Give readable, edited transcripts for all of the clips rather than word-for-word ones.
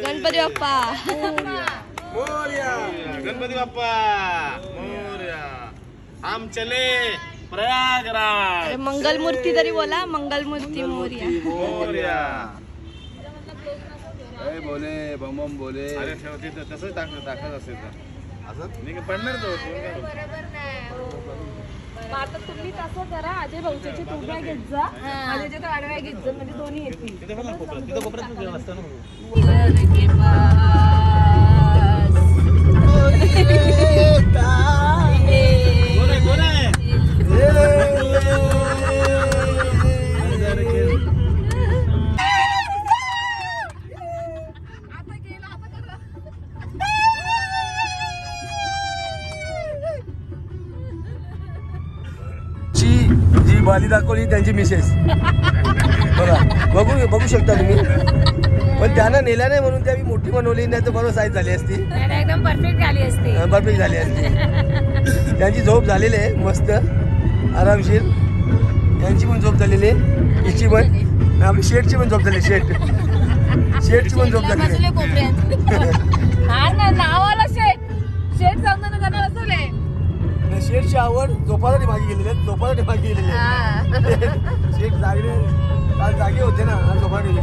गणपती बाप्पा मोरया, गणपती बाप्पा मोरया. हम चले प्रयागराज. मंगलमूर्ती तरी बोला, मंगलमूर्ती मोरया. मोरया. बोले बम बम बोले. अरे ठेवते तर तसंच दाखवत असेल तर असं मी पडणार तो. आता तुम्ही तसं करा, अजय भाऊच्या तुब्या घेत जा, माझ्या तर आडव्या घेत जा, म्हणजे दोन्ही येतील. जी बाली दाखवली त्यांची मिसेस बघा, बघू शकता तुम्ही. पण त्यांना नेल्या नाही म्हणून ती आम्ही मोठी बनवली, नाही तर बरोबर साईज झाली असती, एकदम परफेक्ट झाली असती. परफेक्ट झाली असती. त्यांची झोप झालेली आहे मस्त आरामशीर. त्यांची पण झोप झालेली आहे, हिची पण, आपली शेटची पण झोप झाली. शेटची पण झोप झालेली आहे. नावाला शेट शेट सांगताना करणार असले. शेटची आवड झोपासाठी मागे गेलेली आहे, झोपासाठी मागे गेलेली आहे. शेट जागे काल जागे होते ना, आज झोपा गेले.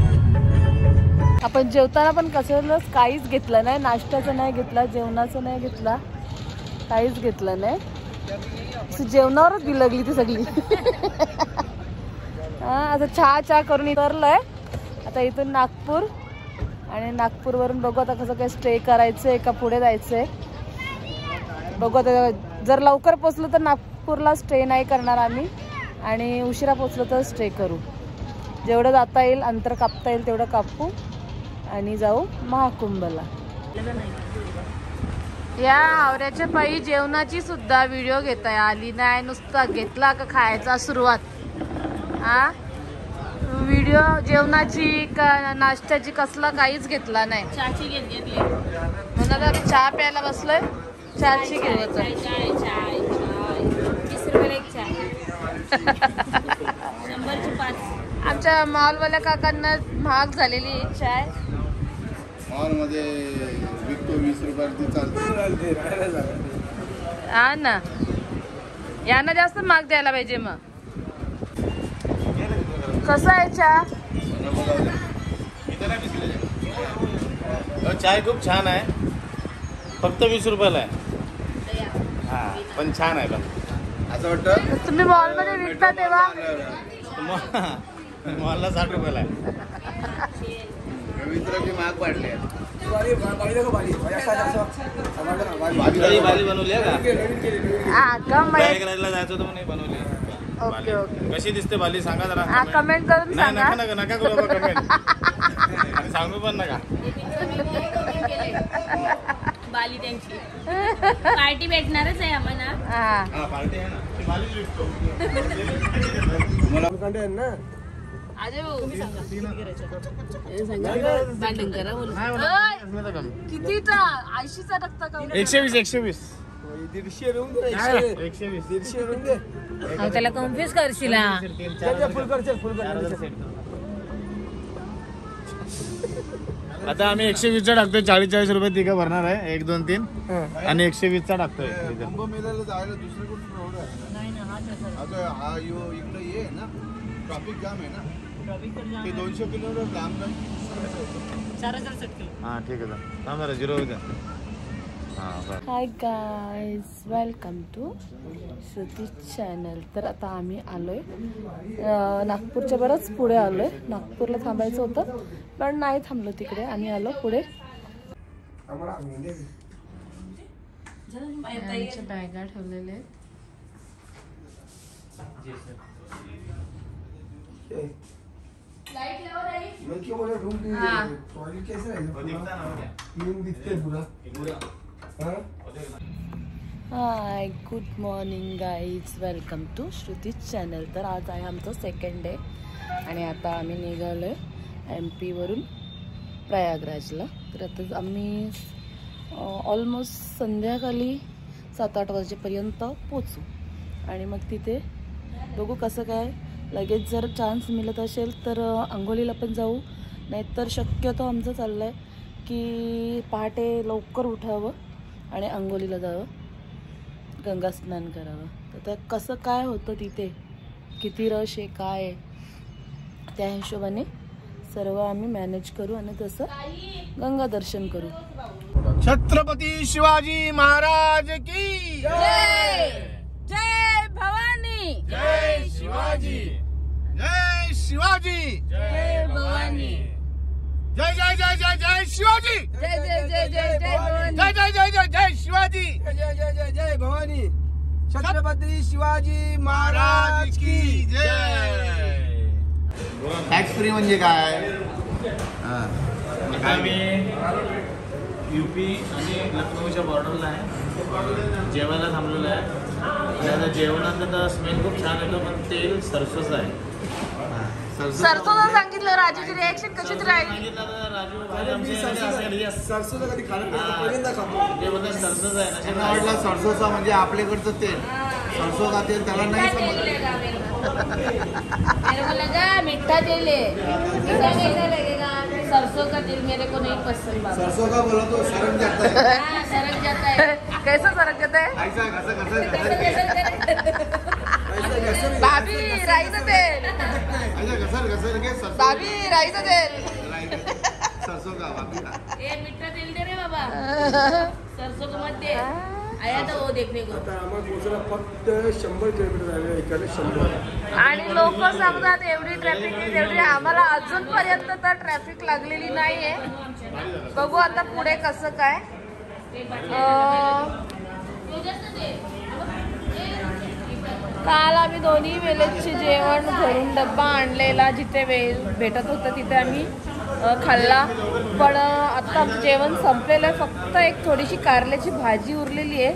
आपण जेवताना पण कसलंच काहीच घेतलं नाही, नाश्त्याचं नाही घेतला, जेवणाचं नाही घेतला, काहीच घेतलं नाही. जेवणावरच लागली ती सगळी. आता चहा करून उतरलोय. आता इथून नागपूर, आणि नागपूरवरून बघू आता कसं काय स्टे करायचंय का पुढे जायचंय बघू. आता जर लवकर पोचलो तर नागपूरला स्टे नाही करणार आम्ही, आणि उशिरा पोचलो तर स्टे करू. जेवढं जाता येईल, अंतर कापता येईल तेवढं कापू आणि जाऊ महाकुंभला. या आवऱ्याच्या पायी जेवणाची सुद्धा व्हिडिओ घेता आली नाही. नुसता घेतला का खायचा सुरुवात. व्हिडिओ जेवणाची का नाश्त्याची कसला काहीच घेतला नाही. चहाची घेतली म्हणून आता आम्ही चहा प्यायला बसलोय. चहाची घेत 20 रुपयाला एक चहा. 100ची 5. आमच्या मॉलवाल्या काकांना महाग झालेली चाय. मॉलमध्ये विकतो 20 रुपयाची चालते. हा ना, यांना जास्त महाग द्यायला पाहिजे. मग कसं आहे चहा? चाय खूप छान आहे, फक्त 20 रुपयाला आहे. हा पण छान आहे. पण असं वाटतं तुम्ही मॉलमध्ये विकता तेव्हा मॉलला 60 रुपयाला आहे. 20 रुपये महाग वाढले. बाली बनवली आहे का? प्रयागराजला जायचं होतं म्हणून बनवली. Okay okay. कशी दिसते बाली सांगा जरा. कमेंट करून सांगा. नका करू कमेंट. आणि सांगू पण नका. बाली त्यांची पार्टी भेटणारच आहे आम्हाला. हा पार्टी आहे ना, बालीच विकतो. मला कंटे ना अजय भाऊ तुम्ही सांगा. कितीचा 80चा टाकता का? 120. 120 रुपये. 120 रुपये. त्याला कन्फ्युज करशील. फुल कर. आता आम्ही 120चा टाकतोय. 40-40 रुपये तिघं भरणार आहे. 1 2 3 आणि 120चा टाकतोय. कुंभमेळ्याला जायला दुसरे कुठे रोड आहे? नाही ना, आता हा इकडे ये ना, ट्रॅफिक जाम आहे ना. ते 200 किलोमीटर लांब. 4060 किलो. हा ठीक आहे. थांब जरा 0 होत्या. Hi guys, welcome to Shruti channel. तर आता आम्ही आलोय नागपूरच्या बरंच पुढे आलोय. नागपूरला थांबायचं होतं पण नाही थांबलो तिकडे, आम्ही आलो पुढे. आमच्या बॅगा ठेवलेले आहेत. Hi, good morning guys, welcome to Shruti channel. तर आज आहे आमचं सेकंड डे आणि आता आम्ही निघालो आहे MP वरून प्रयागराजला. तर आता आम्ही ऑलमोस्ट 7-8 वाजेपर्यंत पोचू आणि मग तिथे बघू कसं काय. लगेच जर चान्स मिळत असेल तर अंघोलीला पण जाऊ, नाहीतर शक्यतो आमचं चाललं आहे की पहाटे लवकर उठावं आणि अंघोलीला जावं, गंगा स्नान करावं. तर त्या कसं काय होतं तिथे, किती रश आहे काय आहे, त्या हिशोबाने सर्व आम्ही मॅनेज करू आणि तसं गंगा दर्शन करू. छत्रपती शिवाजी महाराज की जय जय भवानी, जय शिवाजी, जय शिवाजी, जय भवानी, जय जय जय जय जय शिवाजी, जय जय जय जय जय भवानी, जय जय जय जय जय शिवाजी, जय जय जय जय भवानी. छत्रपती शिवाजी महाराज की जय. टॅक्स फ्री म्हणजे काय? आम्ही UP आणि लखनौच्या बॉर्डरला आहे, जेवायला थांबलेलं आहे. आणि आता जेवणाचं तर स्मेल खूप छान येतो, पण तेल सरसोचं आहे. सरसोला सांगितलं, राजूची रिॲक्शन कशीच राहिली. सांगितलं तर राजू भाई आमचे असेल, yes. सरसोचा कधी खाल्लं पहिल्यांदा खातो. जे बोलतात सरसोचं आहे त्यांना ना, वाटलं सरसोचा म्हणजे आपल्याकडचं तेल, सरसो का तेल त्याला नाही समजलं. मेरे को लगा मीठा तेल है, मीठा कैसा लगेगा? सरसों का तेल मेरे को नहीं पसंद बाबा. सरसो का बोला तो सरक जाता है. हाँ, सरक जाता है. कैसा सरक जात आहे ऐसा घसा घसा घसा भाभी, राईचं तेल, ऐसा घसर के सरसो भाभी राईचं तेल. सरसो का वापी का. ये मीठा तेल दे रे बाबा, सरसों को मत दे. आया था वो देखने को. आता आम्हाला पोहोचला फक्त 100 किलोमीटर झाले, इकडे 100. आणि लोक सांगतात एवढी ट्रॅफिक आहे तेवढी, आम्हाला अजूनपर्यंत तर ट्रॅफिक लागलेली नाहीये. बघू आता पुढे कसं काय. काल आम्ही दोन्ही वेळेचे जेवण घरून डब्बा आणलेला, जिथे वेळ भेटत होतं तिथे आम्ही खाल्ला. पण आता जेवण संपलेलं आहे, फक्त एक थोडीशी कारल्याची भाजी उरलेली आहे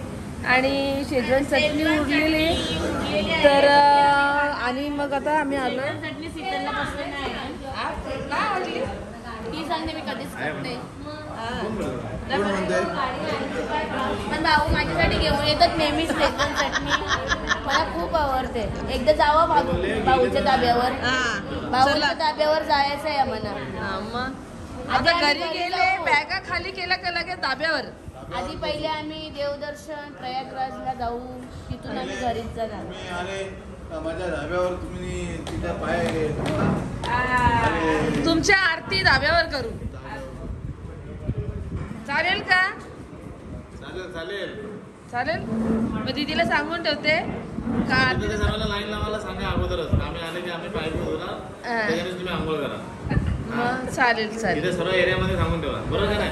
आणि शेजवान चटणी उरलेली आहे. तर आणि मग आता आम्ही आलो. चटणी सीताला पसंत नाही. ती सांगते मी कधीच खात नाही. पण भाऊ माझ्यासाठी घेऊन येतात नेहमीच शेजवान चटणी, मला खूप आवडते. एकदा जावं भाऊच्या ताब्यावर, भाऊच्या ताब्यावर जायचं आहे आम्हाला. मग आता घरी गेले, बॅगा खाली केल्या का लगेच ताब्यावर. आधी पहिले आम्ही देवदर्शन प्रयागराजला जाऊ, तिथून आम्ही घरीच जाणार. आणि माझ्या धाब्यावर तुम्ही तिच्या पाय तुमच्या आरती धाब्यावर करू, चालेल का? चालेल चालेल. चालेल. मग दीदीला सांगून ठेवते का तिथे सर्वांना लाईन लावायला सांगा अगोदरच. आम्ही आले की आम्ही पाय धुवू ना, त्याच्याने तुम्ही आंघोळ करा. मग चालेल चालेल. तिथे सर्व एरियामध्ये सांगून ठेवा, बरोबर आहे ना?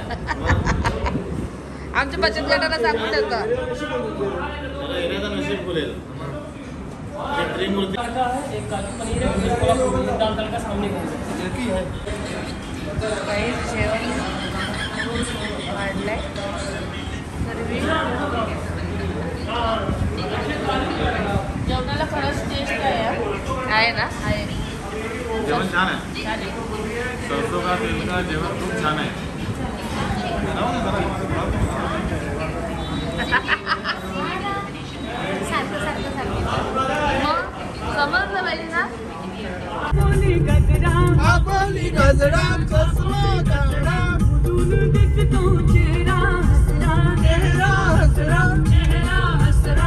आमच्या बचत गटाला सांगून ठेवता. त्याला एरियाचा नशीब खुलेल. ड्रीम मूर्ती काही जेवण वाढलंय जेवणाला खरंच टेस्ट आहे ना. आहे. जेवण छान आहे. सरसो का तेल का जेवण खूप छान आहे. मग समजलं पाहिजे ना.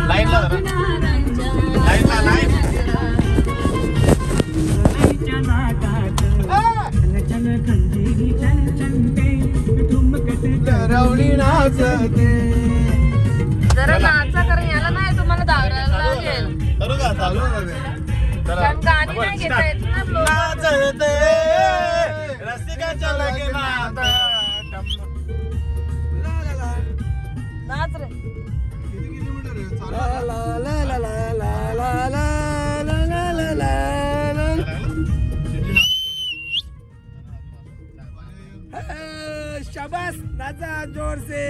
लाईनला जरा नाचा, कारण याला नाही तुम्हाला दावरायला लागेल. करू का चालू कारण गाणी नाही घेता येत ना. रसिकाच्या लग्नात नाच रे. शाबाश, नाचा जोर से.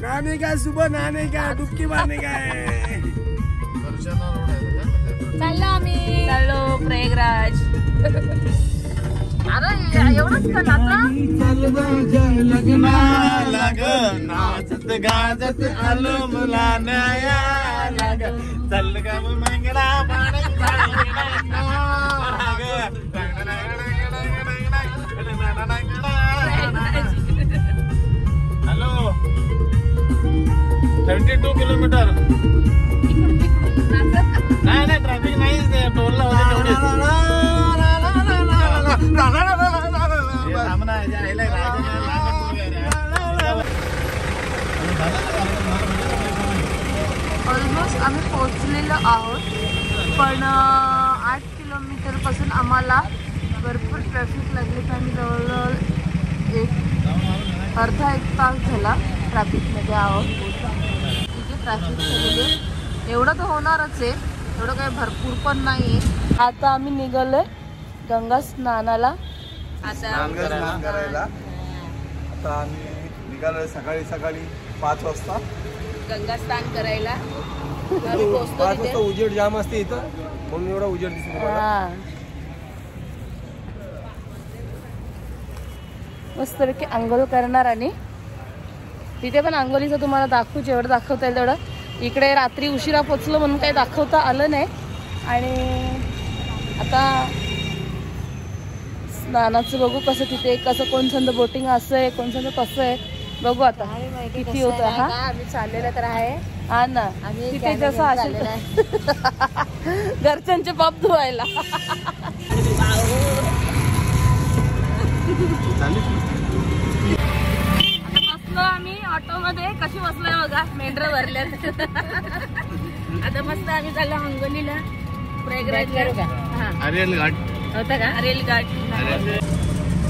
नहाने का, सुबह नहाने का, डुबकी मारने का है. चाललो आम्ही. चाललो प्रयागराज. अरे एवढंच का नाचा? लग्नाला ग नाचत गाजत आलो मुलांना चल ग मंगळा हॅलो 72 किलोमीटर नाही ट्रॅफिक नाहीच टोलला होते ऑलमोस्ट आम्ही पोहोचलेलो आहोत, पण 8 किलोमीटर पासून आम्हाला भरपूर ट्रॅफिक लागले. तर आम्ही जवळजवळ अर्धा एक तास झाला ट्रॅफिकमध्ये आहोत. इथे ट्रॅफिक झालेली एवढं तर होणारच आहे, एवढं काही भरपूर पण नाही आहे. आता आम्ही निघालोय गंगा स्नानाला. स्नान करायला आता आम्ही निघालोय सकाळी 5 वाजता गंगा स्नान करायला. 5 वाजता उजेड जाम असते इथं, म्हणून एवढा उजेड दिसतो. मस्तपैकी आंघोळ करणार आणि तिथे पण आंघोळीचं तुम्हाला दाखवू, जेवढं दाखवता येईल तेवढं. इकडे रात्री उशिरा पोचलो म्हणून काही दाखवता आलं नाही. आणि आता स्नानाचं बघू कसं, तिथे कसं कोणचं बोटिंग असं आहे, कोणचं कसं आहे बघू आता किती होतं. हा आम्ही चाललेलं तर आहे. हा ना, तिथे जसं असेल घरच्यांचे पाप धुवायला. आता बसलो आम्ही ऑटो मध्ये, कशी बसलोय बघा, मेंढर भरल्या. आता मस्त आम्ही चाललो अंगोलीला, प्रयागराजला. अरेल घाट होता का? अरेल घाट.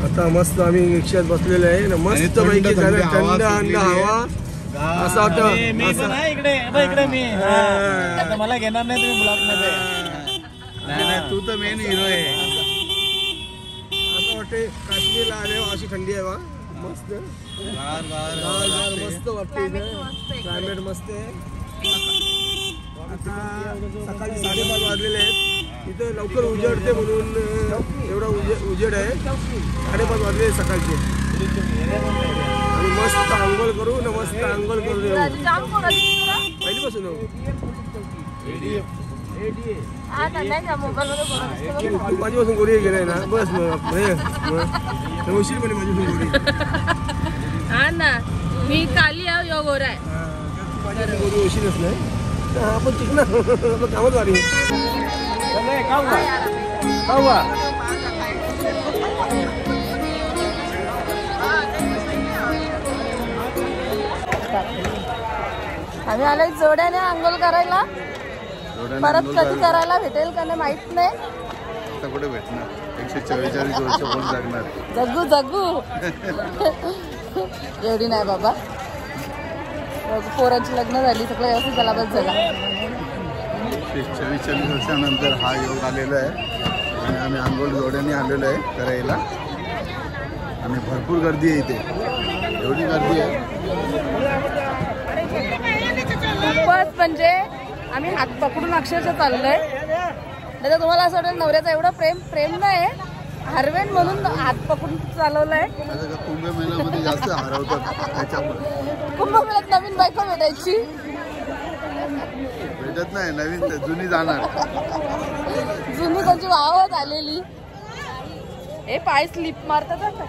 आता मस्त आम्ही रिक्षात बसलेलो आहे ना, मस्त पैकी झालं, थंड हवा असं होतं. मी पण आहे इकडे मी. आता मला घेणार नाही तुम्ही ब्लॉक मध्ये. नाही तू तर मेन हिरो आहे. असं वाटते काश्मीरला आले अशी थंडी आहे बा, मस्त मस्त वाटते. क्लायमेट मस्त आहे. आता सकाळी 5:30 वाजलेले आहेत. इथं लवकर उजेडते म्हणून एवढा उजेड आहे. 5:30 वाजले सकाळचे. आणि मस्त आंघोळ करू ना, मस्त आंघोळ करू पहिलीपासून. माझ्यापासून गोरी गेलाय ना, बस उशीर पण माझ्यापासून गोरी. हा ना, मी काली आहे, यो गोरा आहे. माझ्यापासून गोरी उशीरच नाही. आपण तिकडं कामच वारी आम्ही आलोय जोड्याने आंघोळ करायला. परत कधी करायला भेटेल का नाही माहित नाही. कुठे भेटणार, 144 वर्ष कोण जगणार. जगू एवढी नाही बाबा. पोरांची लग्न झाली, सगळं व्यवस्थित झाला, बस झाला. 44 वर्षानंतर हा योग आलेला आहे आणि आम्ही आंघोळ जोड्याने आलेलो आहे करायला. आणि भरपूर गर्दी आहे इथे, एवढी गर्दी आहे खूपच. म्हणजे आम्ही हात पकडून अक्षरशः चाललोय. नाही तर तुम्हाला असं वाटेल नवऱ्याचं एवढं प्रेम नाही, हरवेन म्हणून हात पकडून चालवलंय. कुंभमेळ्यामध्ये जास्त हरवतात त्याच्यामुळे. कुंभमेळ्यात नवीन बायको भेटायची भेटत नाही, नवीन जुनी जाणार. जुनी त्यांची वावत आलेली. हे पाय स्लिप मारतात आता.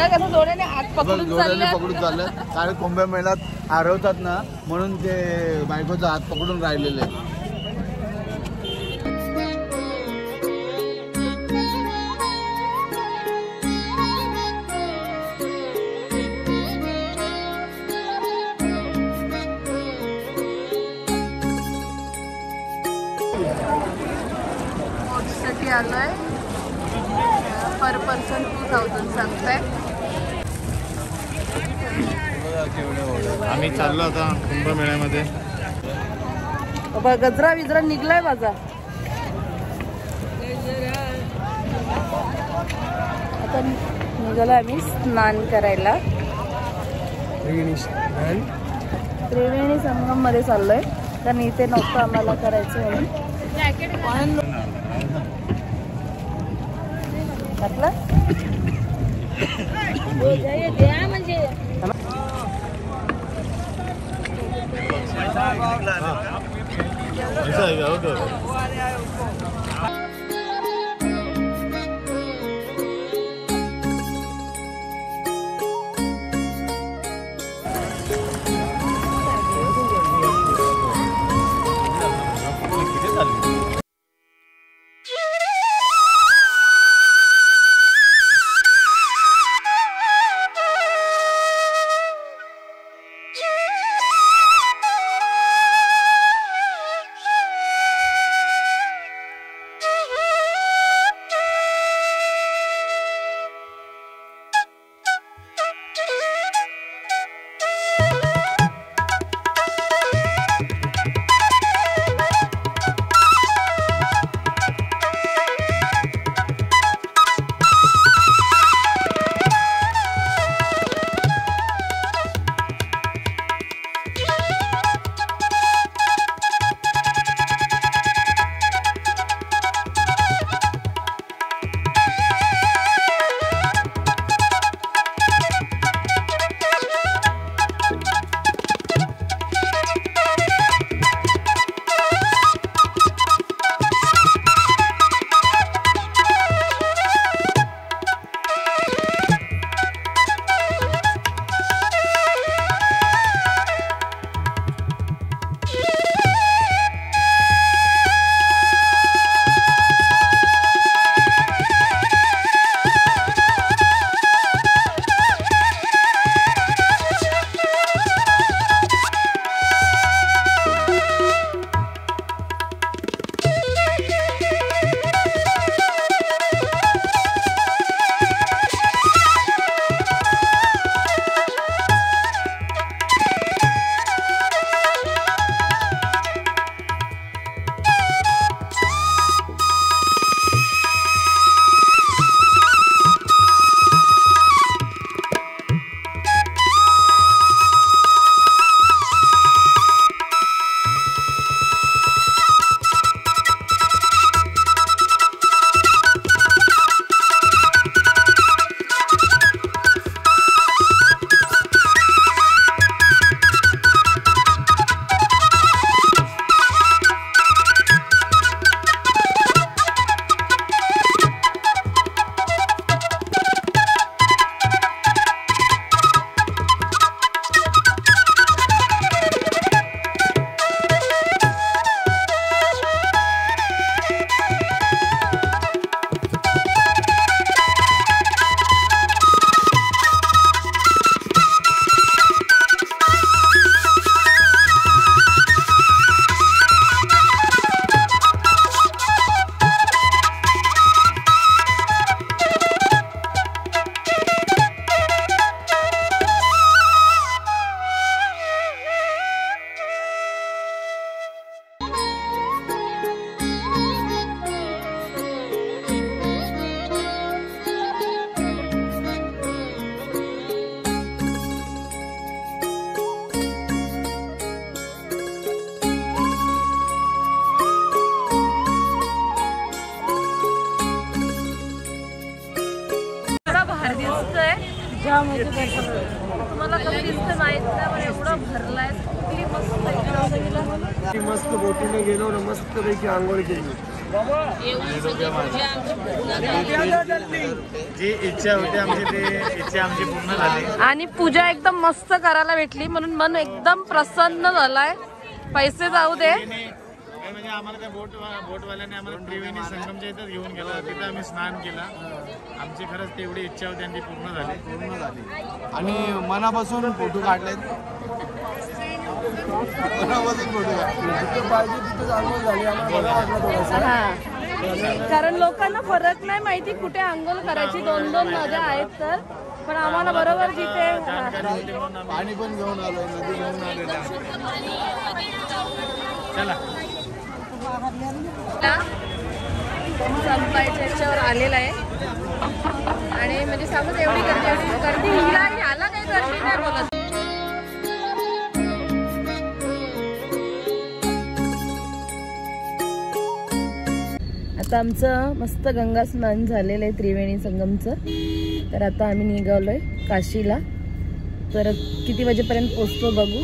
कसं जोड्याने हात पकडून चाललं. कारण कुंभमेळ्यात हरवतात ना, म्हणून ते बायकोचा हात पकडून राहिलेले. साठी आलोय. पर पर्सन 2000 सांगताय. आम्ही चाललो आता कुंभमेळ्यामध्ये. बाबा गजरा विजरा निघलाय माझा. आता निघालो आम्ही स्नान करायला. त्रिवेणी संगम मध्ये चाललोय, कारण इथे नव्हतं आम्हाला करायचं म्हणून. पॅकेट द्या म्हणजे तुम्हाला कसं दिसतं माहित नाही पण एवढं भरलाय किती मस्त मस्त बोटीने गेलो ना मस्त पैकी आंघोळ केली जी इच्छा होती आमची ती इच्छा आमची पूर्ण झाली आणि पूजा एकदम मस्त करायला भेटली म्हणून मन एकदम प्रसन्न झालाय. पैसे जाऊ दे म्हणजे आम्हाला त्या बोटवाल्याने आम्हाला त्रिवेणी संगमच्या इथं घेऊन गेला तिथं आम्ही स्नान केला. आमची खरंच तेवढी इच्छा होती आणि ती पूर्ण झाली आणि मनापासून फोटो काढलेत. मनापासून फोटो पाहिजे तिथं आंघोळ झाली आम्हाला वाटलं थोडंसं. कारण लोकांना फरक नाही माहिती कुठे आंघोळ करायची. 2-2 नद्या आहेत तर पण आम्हाला बरोबर जिथे पाणी पण घेऊन आलो नदी घेऊन आलेला. चला संपायच्या याच्यावर आलेला आहे आणि म्हणजे सांगू एवढी गर्दी हिला ह्याला काही गर्दी नाही बोलत. आता आमचं मस्त गंगा स्नान झालेलं आहे त्रिवेणी संगमचं. तर आता आम्ही निघालोय काशीला. तर किती वाजेपर्यंत पोचतो बघू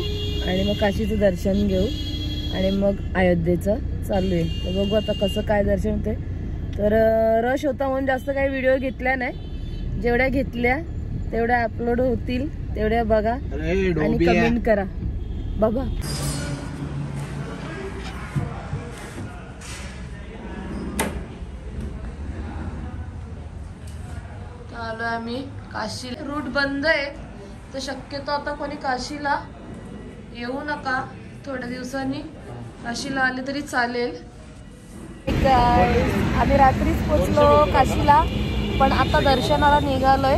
आणि मग काशीचं दर्शन घेऊ आणि मग अयोध्येचं चालू आहे. तर बघू आता कसं काय दर्शन होते. तर रश होता म्हणून जास्त काही व्हिडिओ घेतल्या नाही. जेवढ्या घेतल्या तेवढ्या अपलोड होतील तेवढ्या बघा आणि कमेंट करा. बघा आलो आम्ही काशी. रूट बंद आहे तर शक्यतो आता कोणी काशीला येऊ नका. थोड्या दिवसांनी काशीला आले तरी चालेल. आम्ही रात्रीच पोचलो काशीला पण आता दर्शनाला निघालोय.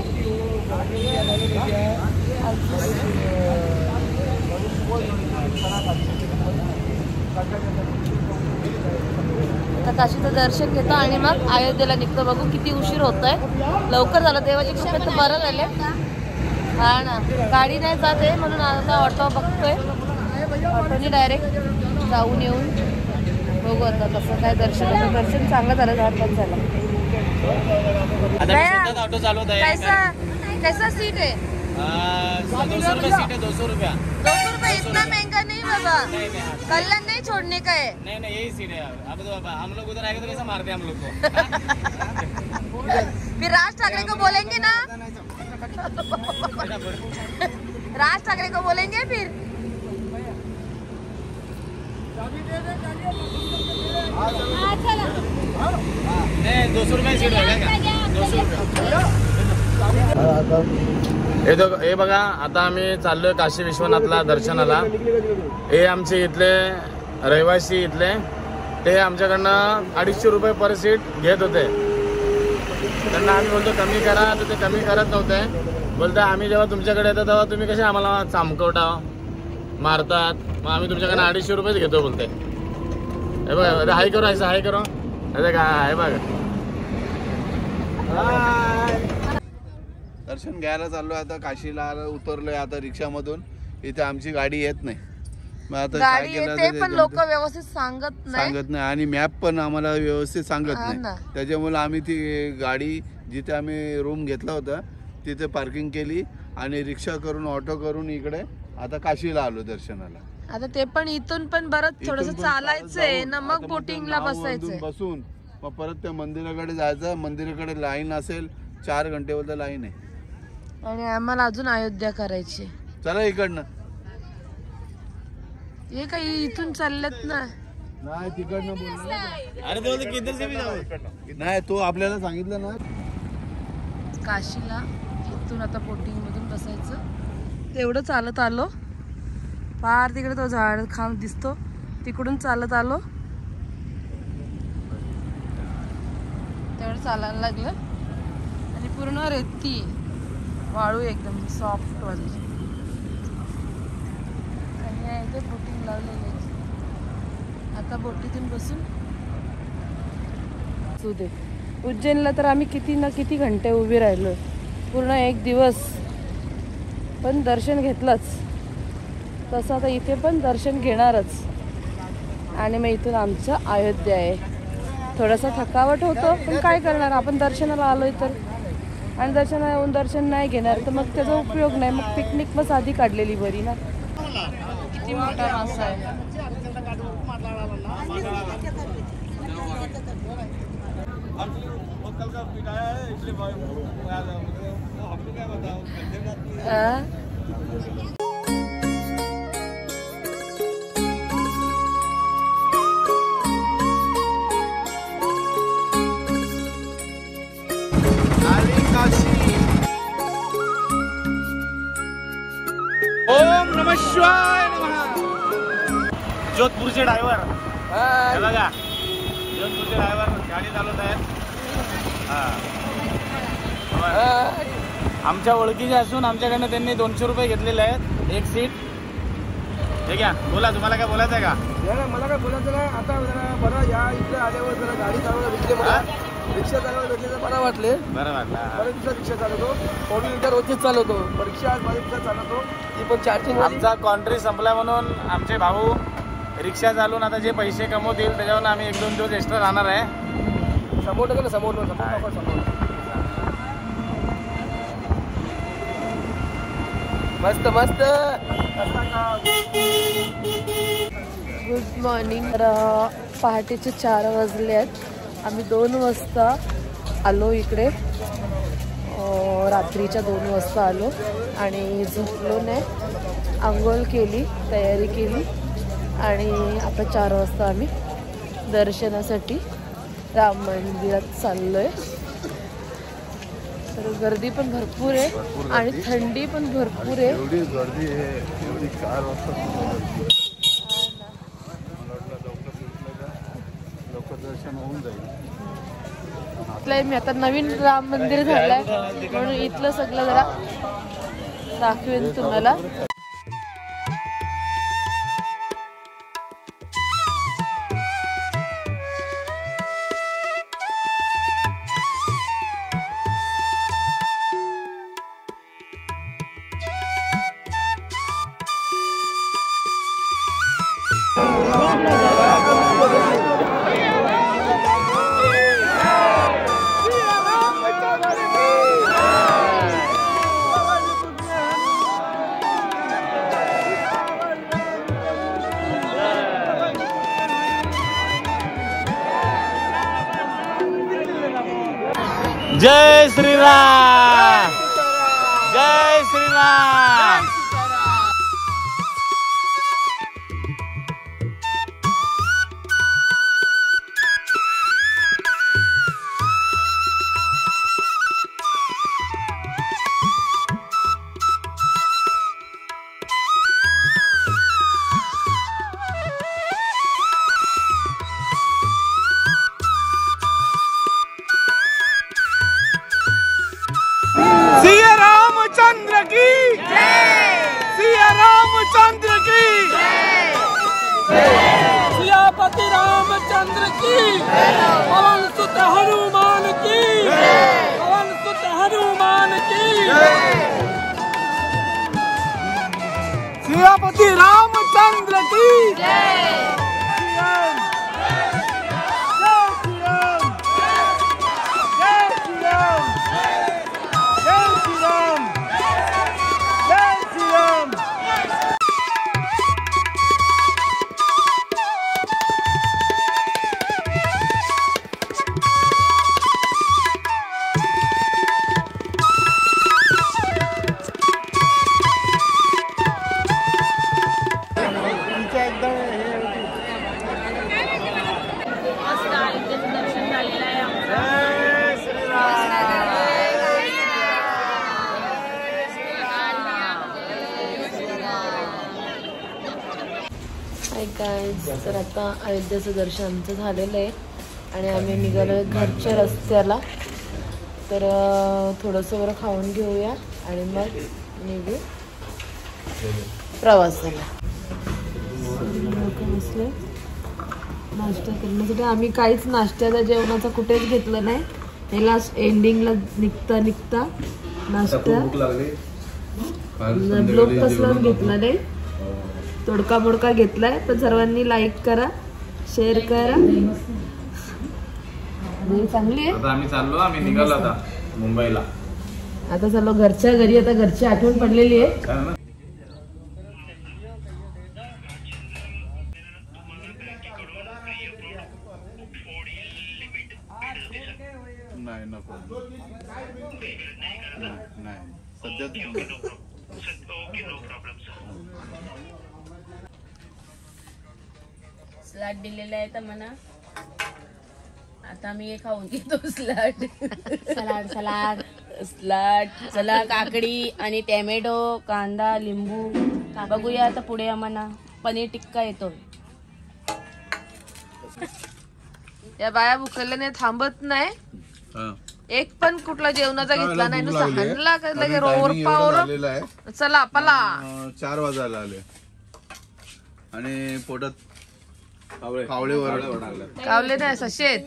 आता काशीचं दर्शन घेतो आणि मग अयोध्येला निघतो. बघू किती उशीर होतोय. लवकर झालं देवाची कृपा तर बरं झाले. हा ना गाडी नाही जात आहे म्हणून आता ऑटो बघतोय. ऑटोनी डायरेक्ट जाऊन येऊन बघू आता कसं काय दर्शन. दर्शन चांगलं झालं. झालं ऑटो चालवत आहे. कैसा सीट है? 200 रुपये सीट है. 200 रुपया. 200 रुपये इतना महंगा नहीं बाबा. कल्याण नहीं छोड़ने का है. नहीं यही सीट है. अब तो हम लोग उधर आएंगे तो कैसा मारते हैं हम लोग को. फिर राज ठाकरे को बोलेंगे ना. राज ठाकरे को बोलेंगे फिर. नहीं 200 रुपये सीट है. 200 रुपये. हे बघा आता आम्ही चाललोय काशी विश्वनाथला दर्शनाला. हे आमचे इथले रहिवासी इथले ते आमच्याकडनं 250 रुपये पर सीट घेत होते. त्यांना आम्ही बोलतो कमी करा तर ते कमी करत नव्हते. बोलता आम्ही जेव्हा तुमच्याकडे येतो तेव्हा तुम्ही कसे आम्हाला चामकवटा मारतात. मग आम्ही तुमच्याकडनं 250 रुपयेच घेतो बोलते. हे बघा हाय करो असं हाय करो. अरे काय बघा दर्शन घ्यायला चाललोय. आता काशीला उतरलोय आता रिक्षामधून. इथे आमची गाडी येत नाही. मग आता काय केलं पण लोक व्यवस्थित सांगत नाही आणि मॅप पण आम्हाला व्यवस्थित सांगत नाही. त्याच्यामुळे आम्ही ती गाडी जिथे आम्ही रूम घेतला होता तिथे पार्किंग केली आणि रिक्षा करून ऑटो करून इकडे आता काशीला आलो दर्शनाला. आता ते पण इथून पण बरं थोडस चालायचंय ना मग बोटिंगला बसायचंय. बसून मग परत त्या मंदिराकडे जायचं. मंदिराकडे लाईन असेल 4 घंटेवर लाईन आहे आणि आम्हाला अजून अयोध्या करायची. चला इकडनं. हे काही इथून चाललेत ना. नाही तिकडनं बोल. अरे तो किधर से भी जाओ. नाही तो आपल्याला सांगितलं ना काशीला इथून आता बोटिंग मधून बसायचं. तेवढं चालत आलो. पार तिकडे तो झाड खांब दिसतो तिकडून चालत आलो. तेवढं चालायला लागलं आणि पूर्ण रेती वाळू एकदम सॉफ्ट वाली. आणि इथे बोटिंग लावलेली. आता बोटीतून बसून दे. उज्जैनला तर आम्ही किती घंटे उभे राहिलो. पूर्ण 1 दिवस पण दर्शन घेतलंच. तसं आता इथे पण दर्शन घेणारच आणि मग इथून आमचं अयोध्या आहे. थोडासा थकावट होतो पण काय करणार आपण दर्शनाला आलोय तर. आणि दर्शनाला येऊन दर्शन नाही घेणार तर मग त्याचा उपयोग नाही. मग पिकनिक मग आधी काढलेली बरी ना. किती मोठा मासा आहे. ओम नमः शिवाय नमः. जोधपूरचे ड्रायव्हर बघा. जोधपूरचे ड्रायव्हर गाडी चालवत आहेत. आमच्या ओळखीचे असून आमच्याकडनं त्यांनी 200 रुपये घेतलेले आहेत 1 सीट. ठीक आहे बोला तुम्हाला काय बोलायचं आहे का? मला काय बोलायचं नाही. आता जरा बरं या इकडे आल्यावर जरा गाडी चालवायला भेटले. मला रिक्षा चालवायला भेटले तर बरं वाटले. बरं वाटलं. बरेच दिवसात रिक्षा चालवतो. 4 लिटर रोजच चालवतो. रिक्षा आज माझी रिक्षा चालवतो ती पण चार्जिंग. आमचा कॉन्ट्री संपला म्हणून आमचे भाऊ रिक्षा चालवून आता जे पैसे कमवतील त्याच्यावर आम्ही 1-2 दिवस एक्स्ट्रा राहणार आहे. समोर ना समोर मस्त मस्त. Good morning. पहाटेचे 4 वाजले आहेत. आम्ही 2 वाजता आलो इकडे. रात्रीच्या 2 वाजता आलो आणि झोपलो नाही. आंघोळ केली, तयारी केली आणि आता 4 वाजता आम्ही दर्शनासाठी राम मंदिरात चाललोय. तर गर्दी पण भरपूर आहे आणि थंडी पण भरपूर आहे. एवढी गर्दी आहे, एवढी 4 वाजता लवकर दर्शन होऊन जाईल. मी आता नवीन राम मंदिर झालंय म्हणून इथलं सगळं जरा दाखवेन तुम्हाला. जय श्रीराम, जय श्रीराम. सिया रामचंद्र की जय, सिया रामचंद्र की जय, सियापति रामचंद्र की, पवन सुत हनुमान की, पवन सुत हनुमान की, सियापति रामचंद्र की जय. तर आता अयोध्येचं दर्शन आमचं झालेलं आहे आणि आम्ही निघालो घरच्या रस्त्याला. तर थोडंसं बरं खाऊन घेऊया आणि मग निघू प्रवासाला. बसले नाश्ता करण्यासाठी. आम्ही काहीच नाश्त्याचा जेवणाचा कुठेच घेतलं नाही. हे लास्ट एंडिंगला निघता नाश्ता ब्लॉग कसला घेतला नाही, तोडका मोडका घेतलाय. पण सर्वांनी लाईक करा, शेअर करा. चांगली आहे. आता आम्ही चाललो, आम्ही निघालो आता मुंबईला. आता चाललो घरच्या घरी. आता घरची आठवण पडलेली आहे. नाही नको नाही सध्या स्लाट दिलेला आहे तर म्हणा. आता मी हे खाऊन घेतो स्लाट. Salad salad slot. चला काकडी आणि टॅमॅटो, कांदा, लिंबू. बघूया आता पुढे आम्हाला पनीर टिक्का येतो. या बाया भुकल्याने थांबत नाही. एक पण कुठला जेवणाचा घेतला नाही. नुसतं हाणला चला पला. 4 वाजायला आले आणि पोटात कावले नाही सशेत.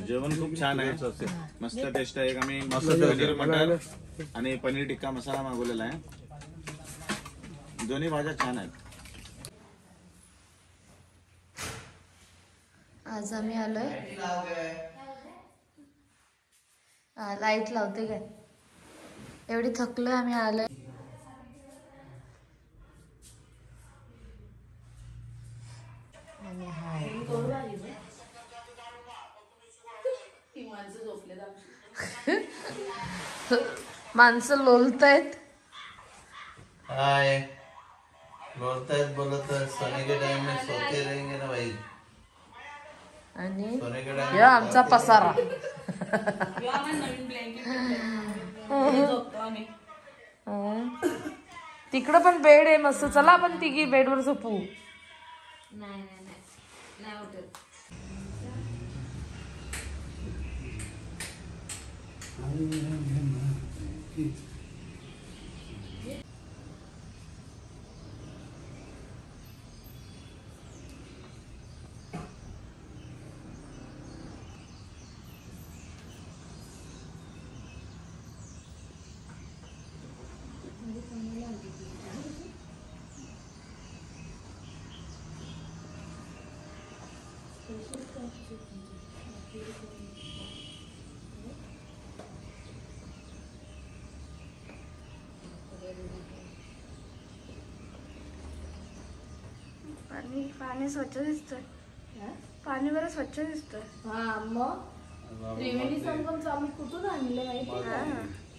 जेवण खूप छान आहे, मस्त टेस्ट आहे. आम्ही मस्त पनीर मटर आणि पनीर टिक्का मसाला मागवलेला आहे. दोन्ही भाज्या छान आहेत. आज आम्ही आलोय लाईट लावते काय, एवढी थकलोय आम्ही आलोय. माणसं लोलतायत. हाय बोलतायत बोलत सोने के टाइम में सोते रहेंगे ना भाई. आणि सोने के टाइम या आमचा पसारा. तिकडं पण बेड आहे मस्त. चला आपण तिघी बेडवर झोपू. नाही उठत. पाणी स्वच्छ दिसतंय. पाणी बरं स्वच्छ दिसतंय. हा मग त्रिवेणी संगमचं आम्ही कुठून आणलं माहिती.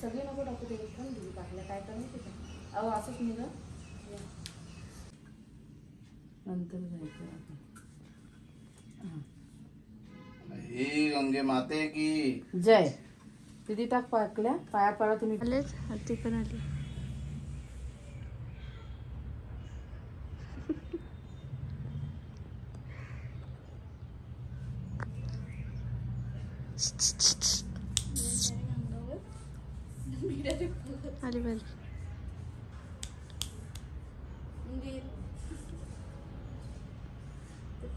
सगळे नको टाकू ते पण टाकल्या काय तर नाही. अहो असंच निघा नंतर जायचं. ही गंगे माते की जय. किती टाक पाकल्या पाया पडा तुम्ही. आलेच ती पण आली. आली बाली.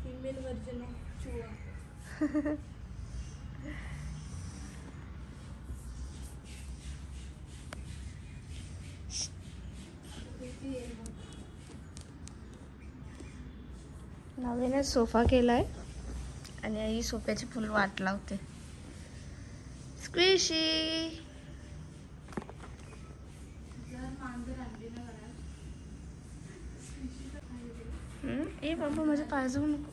फीमेल वर्जन ऑफ चुआ. नवीनच सोफा केलाय आणि ही सोफ्याची फुल वाट लावते. स्क्विशी. ए बाबा माझ्या पाय जाऊ नको.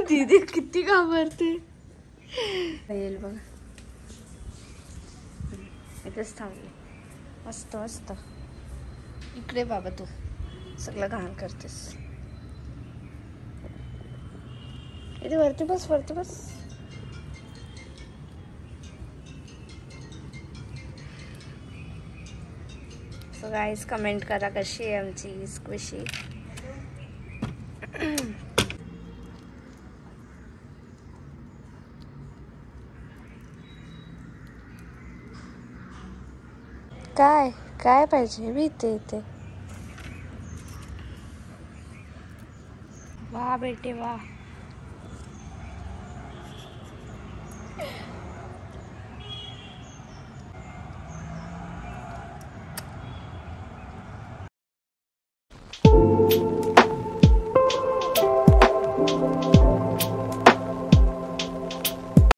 दीदी किती घाबरते. येईल बघा. इथेच थांबले. मस्त मस्त. इकडे बाबा तू सगळं घाण करतेस. इथे वरती बस वरती बस. सो गाईज कमेंट करा कशी आहे आमची स्क्विशी. काय काय पाहिजे मी इथे. वाह बेटे वाह.